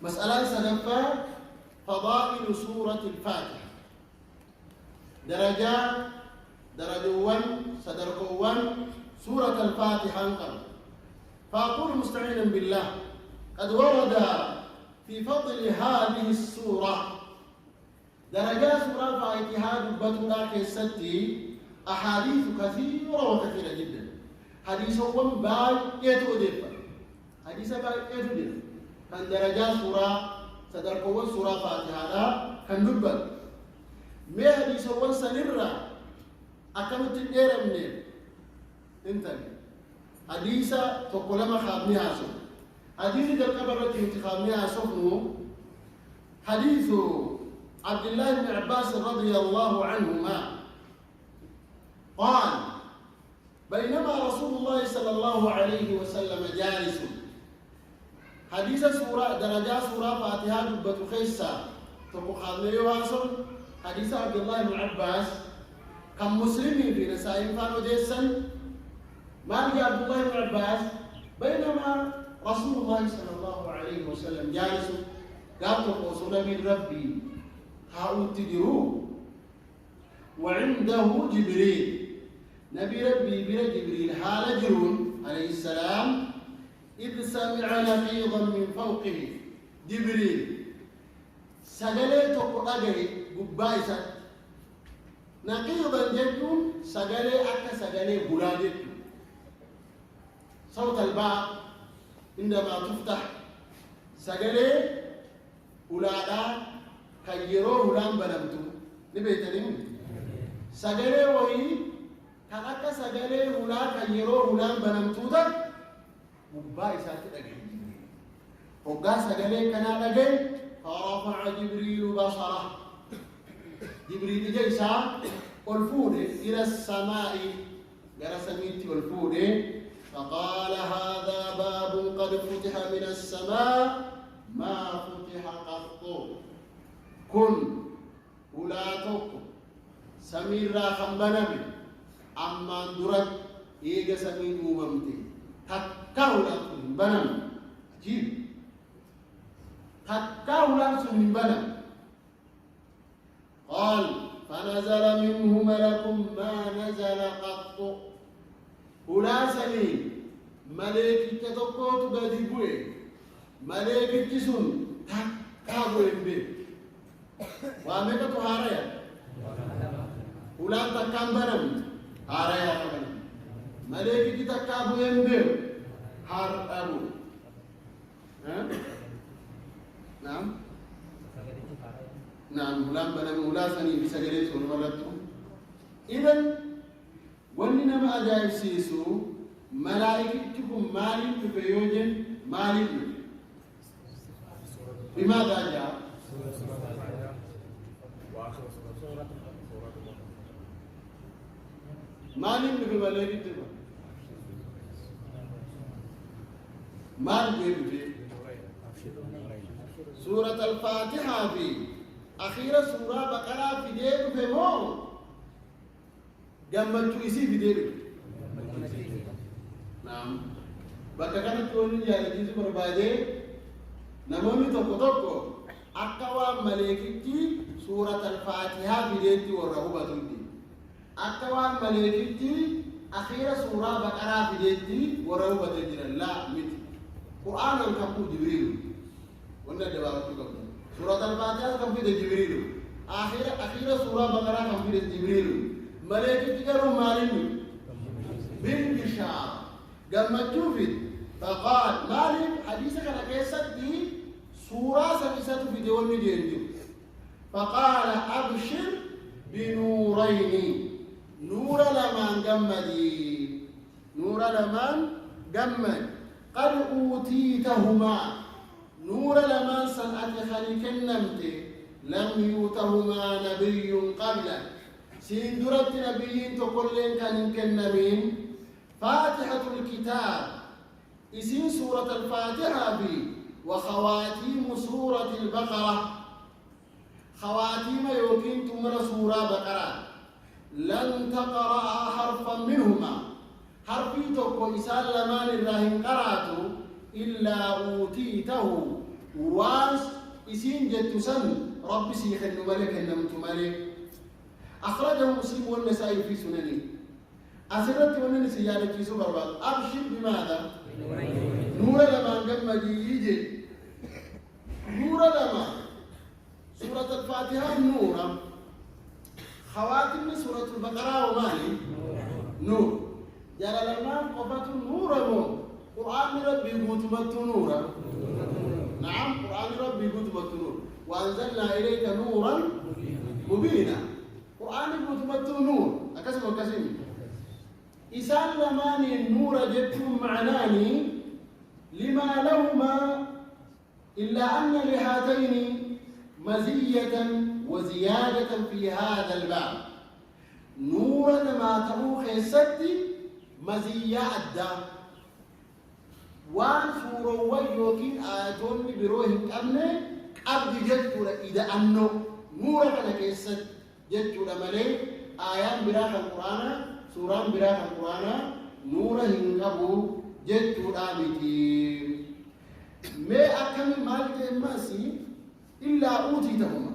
مسألة سنفى فضائل سورة الفاتحة درجوان صدركوان سورة الفاتحة انقل. فأقول مستعينا بالله قد ورد في فضل هذه السورة درجات سورة الفاتحة دبتنا كيستي أحاديث كثيرة وكثيرة جدا. حديث باي يتودف حديث باي يتودف كان درجات سورة صدركوان سورة فاتحة كان دبت ما حديث سنرى أكمل تدير منين انتبه حديث تقول ما خابني عصر حديث القبر التي خابني عصر حديث عبد الله بن عباس رضي الله عنهما قال بينما رسول الله صلى الله عليه وسلم جالس حديث سورة درجات سورة فاتحة دبة خيسة تقول خابني عصر حديث عبد الله بن عباس كم مسلمين في نسائهم فانوا جيسا ما لقى عبد الله بن عباس بينما رسول الله صلى الله عليه وسلم جالس قال تقوصون من ربي هاو تدروا وعنده جبريل نبي ربي بلا جبريل حال جرون عليه السلام إذ سمع نقيضا من فوقه جبريل سجلت قرأجه قبائسة نقيضا جدون سجلي أكا سجلي بلادت صوت الباء عندما تفتح سجلي ولادا كيرو ولام بلمتو نبيتنين سجلي وهي كان أكا سجلي ولا كيرو ولام بلمتو ده مبايسات الأجل وقا سجلي كان الأجل فرفع جبريل بصره جبريل جيسا والفود إلى السماء جرسميت والفود فقال هذا باب قد فتح من السماء ما فتح قط كن ولاتك سمير راخم بنبي أما درت إيجا سمير وممتي تكاولا بنم جيب تكاولا من بنم قال فنزل منه ملك ما نزل قط ولا سنين ملك تتوقعت بديبوه ملك جسون تكابو يمبي وامك تهاريا ولا تكامبرم هاريا ملك تكابو يمبي هار أبو نعم نعم ملام بنا ملاسني بسجلت ونولدتم إذن وننا ما أجايب سيسو ملائكتكم مالي بفيوجن مالي بماذا جاء؟ مالي بملائكتكم مالي بفيوجن سورة الفاتحة في أخيرا سورة بقرة في دير فمو جمعتو إسي في دير نعم بقى كانت تقولي يا لجيز بربادي نمومي توكو أكوا ملائكتي سورة الفاتحة في دير والرهوبة تلدي أكوا ملائكتي أخيرا سورة بقرة في دير والرهوبة تلدي لا مت قرآن كم جبريل ولا جواب تقول سورة الفاتحة كم في جبريل أخيرا سورة بقرة كم في جبريل ملائكة تجارو مالين بالبشارة لما تشوفت فقال مالك حديثك أنا كيسد دي سورة سمسات في دول مدينة فقال أبشر بنورين نور لمن جمدي نور لمن جمد قد أوتيتهما نور لمن صنعت خليك النمت لم يوتهما نبي قبلك سيندرت نبيين تقولين كان كنمين فاتحة الكتاب اسم سورة الفاتحة بي وخواتيم سورة البقرة خواتيم يوكين تمر سورة بقرة لن تقرأ حرفا منهما حرفي تقو إسال لمان الرحيم قرأته إلا أوتيته واس إسين جتسن رب سيخن ملك النمت ملك أخرجه مسلم والنسائي في سننه أسرت ونن سيارة في سبر أبشر بماذا؟ نور لما قم يجي نور لما سورة الفاتحة نورا خواتم سورة البقرة ومالي نور جلال الله قفة نورا قرآن ربي قوتمت نورا نعم قرآن ربي قوتمت نور وأنزلنا إليك نورا مبينا قرآن قوتمت نور أكسم وكسم إسان لماني النور جدتم معناني لما لهما إلا أن لهاتين مزية وزيادة في هذا الباب نورا ما تروخ السد مزية أدى وان سورة ويوكين آياتون بروهم أمني أبدي جدتنا إذا أنه نورا كنك السد جدتنا ملي آيان براك القرآن سوران براك القرآن نورا هنقبو جدتنا بكير ما أكمل مالك الماسي إلا أوتيتهما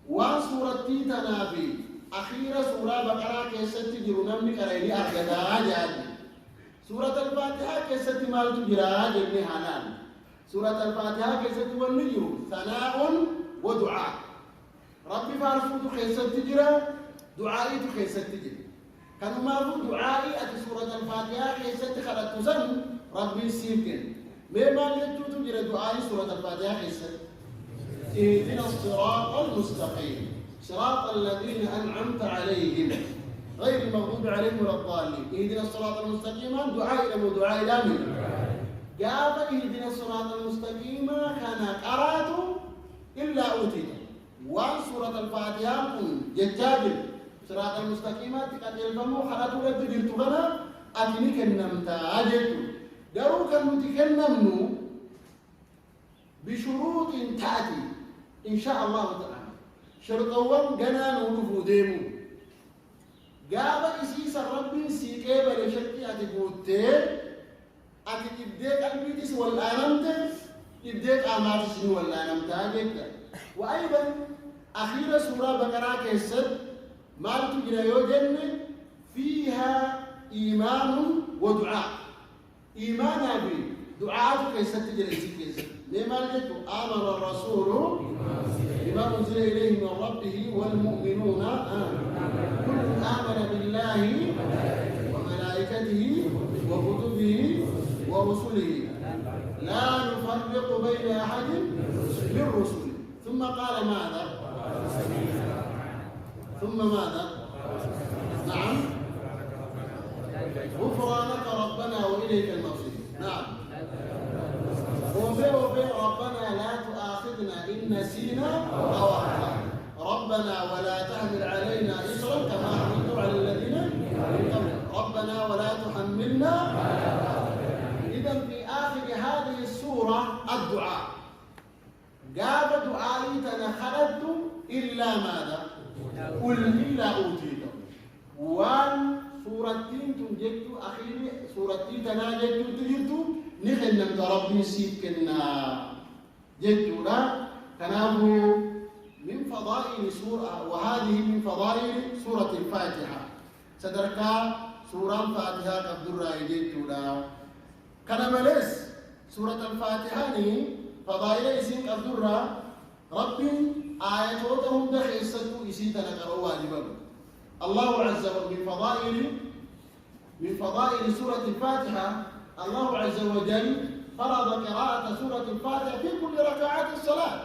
وسورة تنافي أخيرا سورة بقرة كيست جرونم كريني أرجعها جاد سورة الفاتحة كيست مال تجرا جبني حلال سورة الفاتحة كيست ونجو ثناء ودعاء ربي فارفوت كيست جرا دعائي كيست جرا كانوا ما دعائي أتي سورة الفاتحة كيست خلت تزن ربي سيركن ما يجوز تجرا دعائي سورة الفاتحة كيست اهدنا الصراط المستقيم صراط الذين أنعمت عليهم غير المغضوب عليهم ولا الضالين اهدنا الصراط المستقيم دعاء إلى دعاء الآمين جاب اهدنا الصراط المستقيم كان قرأت إلا أوتيت وسورة الفاتحة ججاب صراط المستقيم تكاد الفمو خلاتو لد جلتغنا أتني كنمتا أجلت قالوا كنمتكنمنو بشروط تأتي إن شاء الله تعالى شرطوان جنان ونفو ديمو قاب إسيس الرب سيكيب لشرطي أتبوتين أتبديك البيتس والآنمت تبديك آماتس والآنمت جدا وأيضا أخيرا سورة بقرة كيسد مالك جنايوجن فيها إيمان ودعاء إيمانا بي دعاء كيسد جلسي كيسد لما قلت آمن الرسول بما أنزل إليه من ربه والمؤمنون كل آمن بالله وملائكته وكتبه ورسله لا نفرق بين أحد من رسله ثم قال ماذا؟ ثم ماذا؟ نعم غفرانك ربنا وإليك المصير نعم وفي ربنا لا تؤاخذنا إن نسينا أو أخطأنا ربنا ولا تحمل علينا إصرا كما حملت على الذين من قبلنا ربنا ولا تحملنا إذا في آخر هذه السورة الدعاء قال دعائي تنخلت إلا ماذا؟ قل إلا أوتيته وان سورتين تنجدت أخيرا سورتين تناجدت تجدت نحن نمت ربي سيكنا جدنا كنابو من فضائل سورة وهذه من فضائل سورة الفاتحة سدركا سورة الفاتحة كبدر جدنا كان ملس سورة الفاتحة فضائل اسم كبدر ربي آياتهم دخل السدو إسيتنا كروا واجبا الله عز وجل من فضائل سورة الفاتحة الله عز وجل فرض قراءة سورة الفاتحة في كل ركعات الصلاة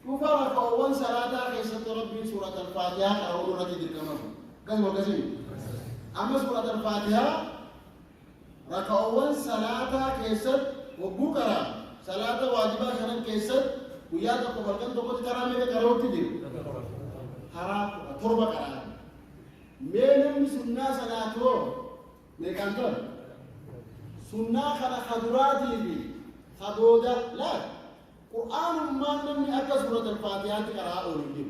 وفرق أول صلاة خيسة ربي سورة الفاتحة أو نورة الكمام كم وكسين أما سورة الفاتحة ركع أول صلاة خيسة وبكرة صلاة واجبة شنن خيسة ويا تقبل كم تقول كرامة كروت تجيب حرام تربة كرام مين سنة صلاته ميكانتون سنة خلا خضراتي بي خدودة لا قرآن ما نمي أكا سورة الفاتحة تقرأ أولي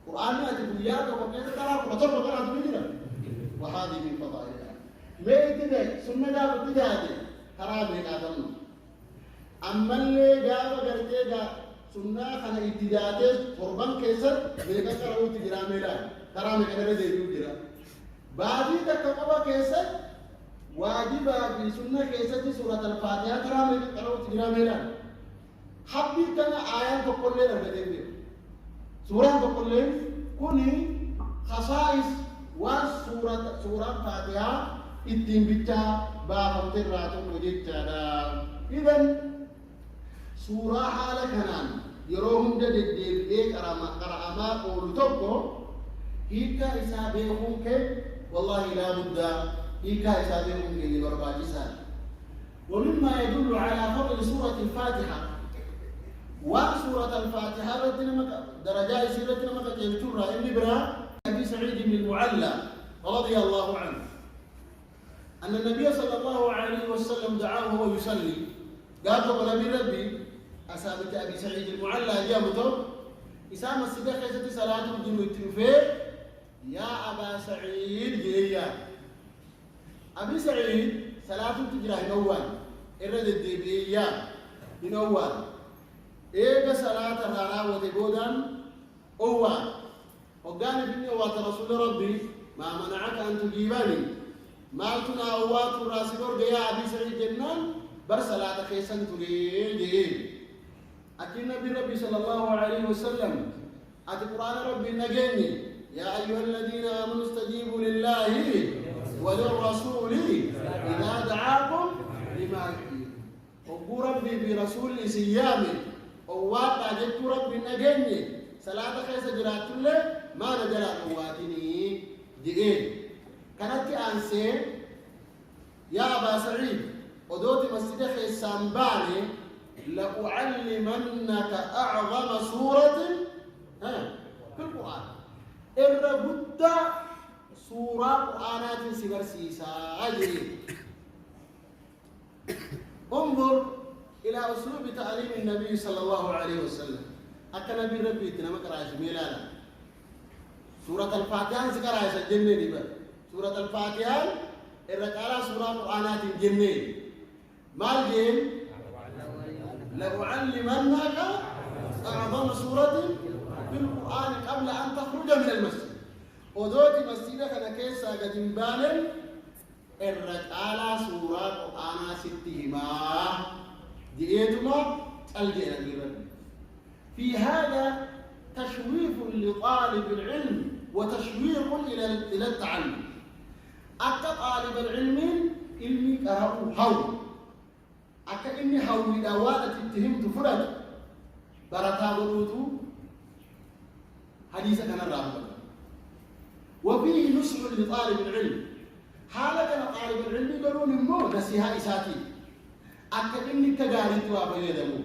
قرآن أتبويات وقيت تقرأ قطر وقرأ تبيننا وهذه من فضائلها ما يتدى سنة لا بتدى حرام لك آدم أما اللي جاب قرتيجا سنة خنا ابتداءات قربان كيسر بيجا كراو تجراميلا كرامي كنا ديرو جرا بعدي تكتبوا كيسر واجب بسنة كيسر دي سورة الفاتحة كرامي كراو تجراميلا حبي كنا آيات بقولي ربنا سورة بقولي كوني خصائص وسورة الفاتحة الدين بيتا باب تراتو وجدتا إذن سورة حالة كنان يروهم جد الدين قرأما قولوا توقو هيكا إسابيهم كي والله لا بد هيكا إسابيهم كي لبرباجي سال ومما يدل على فضل سورة الفاتحة وسورة الفاتحة درجات سيرتنا مكة يذكرها ابن برا أبي سعيد بن المعلى رضي الله عنه أن النبي صلى الله عليه وسلم دعاه وهو يصلي قال له نبي ربي أسابت أبي سعيد المعلى جابته إسام السباق يسدي صلاة الجن والتنفير يا أبا سعيد جيا أبي سعيد صلاة تجرى نوان إرد الدبيا نوان إيه صلاة الرانا وتبودان أوان وقال بني وات رسول ربي ما منعك أن تجيبني ما تنا أوات راسلور جيا أبي سعيد جنان بر صلاة خيسان تجيب أكيد نبي ربي صلى الله عليه وسلم أتي قرآن ربي نجني يا أيها الذين آمنوا استجيبوا لله وللرسول إذا دعاكم لما يحييكم وقول ربي برسول سيامي ووات أجدت ربي نجني صلاة خيسة جرات الله ما نجرى قواتني جئين كانت أنسي يا أبا سعيد ودوت مسجد خيسان باني لأعلمنك أعظم سورة في القرآن الربط سورة قرآنات سبر سيسا أجري انظر إلى أسلوب تعليم النبي صلى الله عليه وسلم أكا نبي ربي تنمك رأيش ميلانا سورة الفاتحة سكرايش الجنة دي سورة الفاتحة الرقالة سورة قرآنات الجنة مال جيم لأعلمنك أعظم سورة في القرآن قبل أن تخرج من المسجد ودوتي مسجدك أنا كيسا قدم بالن الرقالة سورة قرآن ستهما ديئتما تلقينا بالرب في هذا تشويف لطالب العلم وتشويق إلى التعلم أكا طالب العلم علمي كهو هو أكا إني هو دوالة اتهمت فرد برتا بروتو حديثة كان الرابط وفيه نصح لطالب العلم حالة طالب العلم يقولون مو نسيها إساتي أكا إني كجاري توابا يدمو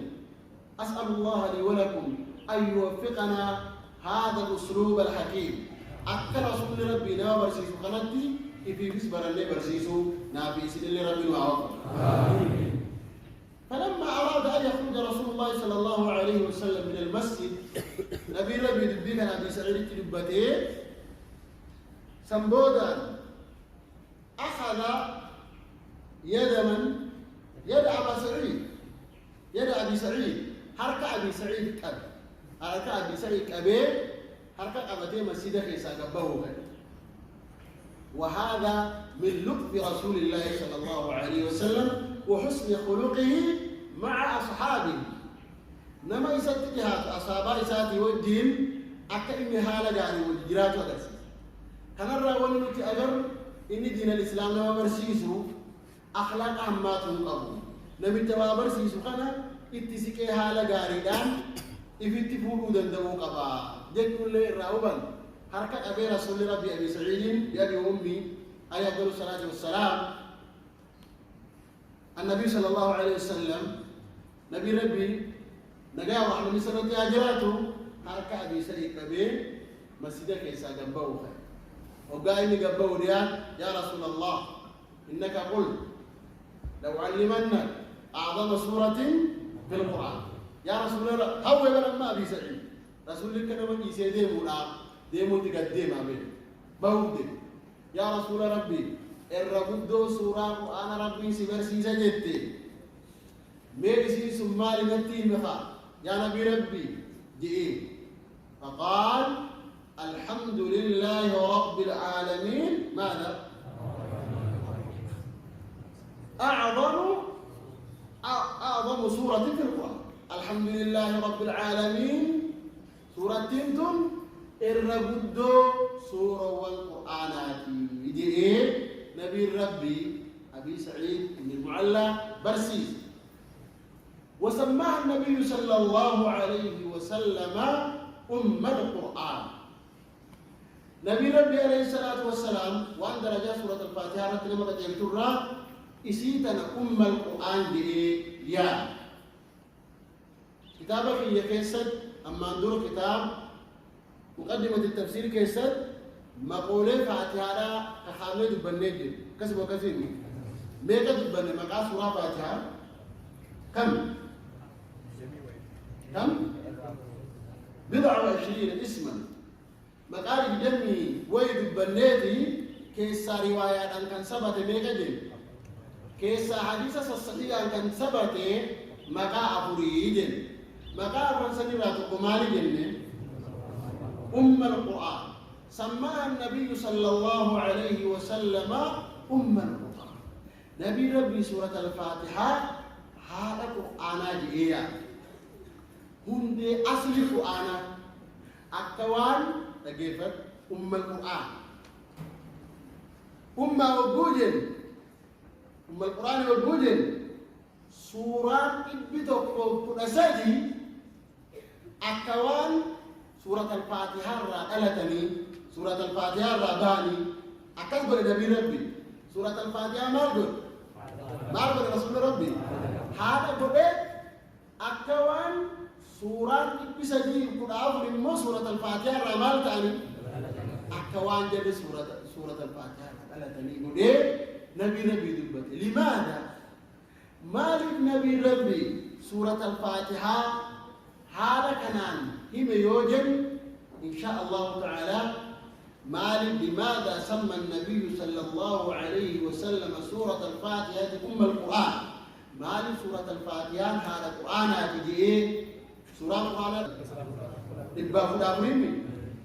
أسأل الله لي ولكم أن يوفقنا هذا الأسلوب الحكيم أكا رسول ربي نوا برسيسو قناتي إفي بسبر اللي برسيسو نافي سيد اللي ربي نوعوه فلما أراد أن يخرج رسول الله صلى الله عليه وسلم من المسجد نبي ربي دبيك نبي سعيد تلبته سمبودا أخذ يد من؟ يد أبا سعيد يد أبي سعيد حركة أبي سعيد كب حركة أبي سعيد كبي حركة أبتي مسجد خيسا قبه وهذا من لطف رسول الله صلى الله عليه وسلم وحسن خلقه مع أصحابه نما يستجهات أصحابه يساتي والدين أكا إني هالا جاني والجرات ودرس كان الرأول نتي أجر إني دين الإسلام نما برسيسو أخلاق عمات قبو نمي تبا برسيسو كان اتسكي هالا جاري دان إفتي فولو دندمو قبا جد كل الرأوبان حركة أبي رسول ربي أبي سعيد بأبي أمي عليه الصلاة والسلام النبي صلى الله عليه وسلم نبي ربي نجا وحنا نسرت أجراته حركة أبي سعيد كبير مسجدك إيسا جنبه وقايني جنبه يا رسول الله إنك قلت لو علمنا أعظم سورة في القرآن يا رسول الله هو بلما أبي سعيد رسول الله كنا من يسيدي مولا ديمو تقدم أمين بهود يا رسول ربي الربودو سورة أنا ربي سبرسيسة جدي ميرسي سمال نتي مخا يا نبي ربي جئي فقال الحمد لله رب العالمين ماذا؟ أعظم سورة في القرآن الحمد لله رب العالمين سورة تنتم الرجل سورة والقرآنات يجي نبي ربي أبي سعيد بن المعلى برسيس وسماها النبي صلى الله عليه وسلم أم القرآن نبي ربي عليه الصلاة والسلام وأن درجة سورة الفاتحة رتلما قد يمترى إسيتنا أم القرآن دي يا كتابك هي كيسد أما ندور كتاب مقدمة التفسير كيسد مقولة فاتحة كخامل دبنيج كسب وكسب ميكا دبني مقا سورة فاتحة كم؟ كم؟ 27 اسما مقال جمي ويد بنيتي كيسا روايات أن كان سبت ميكا جن كيسا حديثة الصحيحة أن كان سبت مقا أبوري جن مقا أبرسني راتو كمالي جن أم القرآن سماها النبي صلى الله عليه وسلم أم القرآن نبي ربي سورة الفاتحة هذا قرآن جئيا هم دي أصل القرآن أكوان تجيفت أم القرآن أم وجوجن أم القرآن وجوجن سورة إبتو كنساجي أكوان سورة الفاتحة رألتني سورة الفاتحة رباني أكبر نبي ربي سورة الفاتحة مارغر رسول ربي هذا بده أكوان سورة بسجي كنافر مو سورة الفاتحة رمال تاني أكوان جد سورة الفاتحة على تاني بده نبي ربي دبت لماذا مالك نبي ربي سورة الفاتحة هذا كنان هم يوجد إن شاء الله تعالى مالك لماذا سمى النبي صلى الله عليه وسلم سورة الفاتحة أم القرآن مالك سورة الفاتحة هذا القرآن تجي سورة القرآن إبا خد أفرمي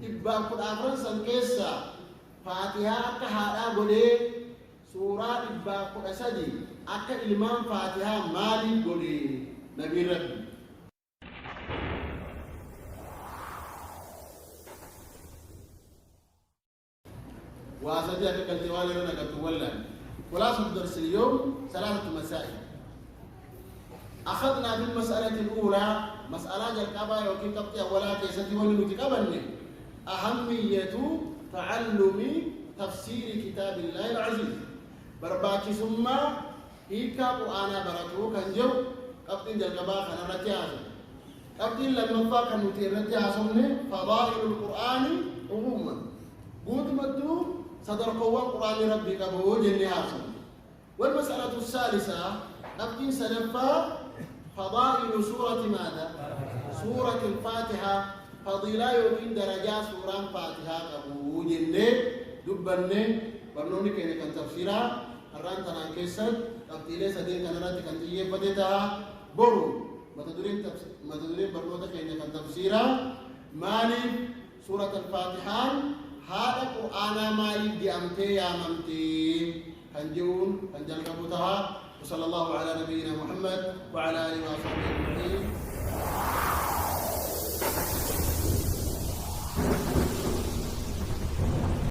إبا خد أفرم سنكسا فاتحة كهذا بولي سورة إبا خد أسدي أكا إمام فاتحة مالك بولي نبي ربي وأساتذة الكالتوالي لنا كالتولى خلاصة الدرس اليوم 3 مسائل أخذنا في المسألة الأولى مسألة الكبائر وكي تبقي أولا كيستي ولنتكبرني أهمية تعلم تفسير كتاب الله العزيز برباكي ثم إيكا قرآن براتو كنجو قبطين جلقبا خنا رتياسو قبطين لما فاق نتير رتياسو فضائل القرآن عموما بود مدو صدر قوة قرآن ربي كبو جنياسو والمسألة الثالثة قبطين سنفا فضائل سورة ماذا؟ سورة الفاتحة فضيلة يمكن درجات سورة الفاتحة كبو جنة دبنة برنوني كيني كان تفسيرها الران تنان كيسد تبتيلي سدين كان راتي كان تيجي بديتها برو ما تدرين برنوتا كيني كان تفسيرها مالي سورة الفاتحة هذا قرآن مالي دي أمتي يا ممتي كنجون كنجل كبوتها وصلى الله على نبينا محمد وعلى آله وصحبه أجمعين